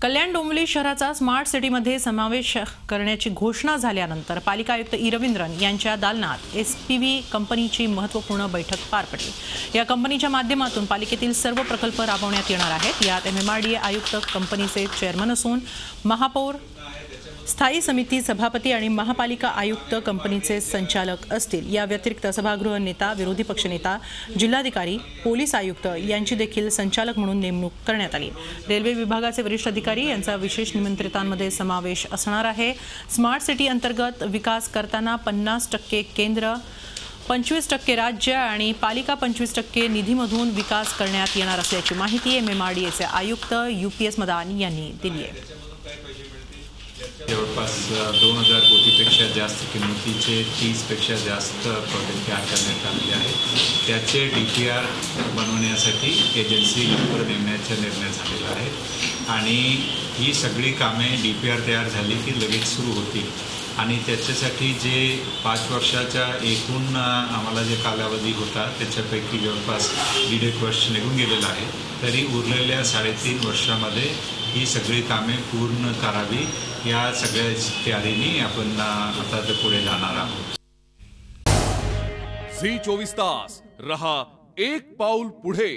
कल्याण डोंबिवली शहराचा स्मार्ट सिटीमध्ये समावेश करण्याची घोषणा झाल्यानंतर पालिका आयुक्त ई रवींद्रन यांच्या दालनात एसपीव्ही कंपनीची महत्त्वपूर्ण बैठक पार पडली। या कंपनीच्या माध्यमातून पालिकेतील सर्व प्रकल्प राबवण्यात येणार आहेत। यात एमएमआरडीए आयुक्त कंपनीचे चेअरमन असून महापौर, स्थायी समिती सभापती आणि महापालिका आयुक्त कंपनीचे संचालक असतील। या व्यतिरिक्त सभागृह नेता, विरोधी पक्षनेता, जिल्हाधिकारी, पोलीस आयुक्त यांची देखील संचालक म्हणून नेमणूक करण्यात आली। रेल्वे विभागाचे वरिष्ठ अधिकारी यांचा विशेष निमंत्रितांमध्ये समावेश असणार आहे। स्मार्ट सिटी अंतर्गत विकास करताना 50% केंद्र, 25% राज्य आणि पालिका 25% निधीमधून विकास करण्यात येणार असल्याची माहिती एमएमआरडीएचे आयुक्त यूपीएस मदान यांनी दिली आहे। जवळपास 2000 कोटीपेक्षा जास्त किंमतीचे 30पेक्षा जास्त प्रोजेक्ट तयार करण्यात आले आहेत। त्याचे डीपीआर बनवण्यासाठी एजन्सी लवकर नेमण्याचा निर्णय झालेला आहे आणि ही सगळी कामे डीपीआर तयार झाली की लगेच सुरू होतील आणि त्याच्यासाठी जे 5 वर्षाचा एकूण आम्हाला जे कालावधी होता त्याच्यापैकी जवळपास 1.5 वर्ष निघून गेलेला आहे। तरी उरलेल्या 3.5 वर्षामध्ये ही सगळी कामे पूर्ण करावी या सगळ्या तयारीने आपण आता पुढे जाणार आहोत। झी 24 तास रहा एक पाऊल पुढे।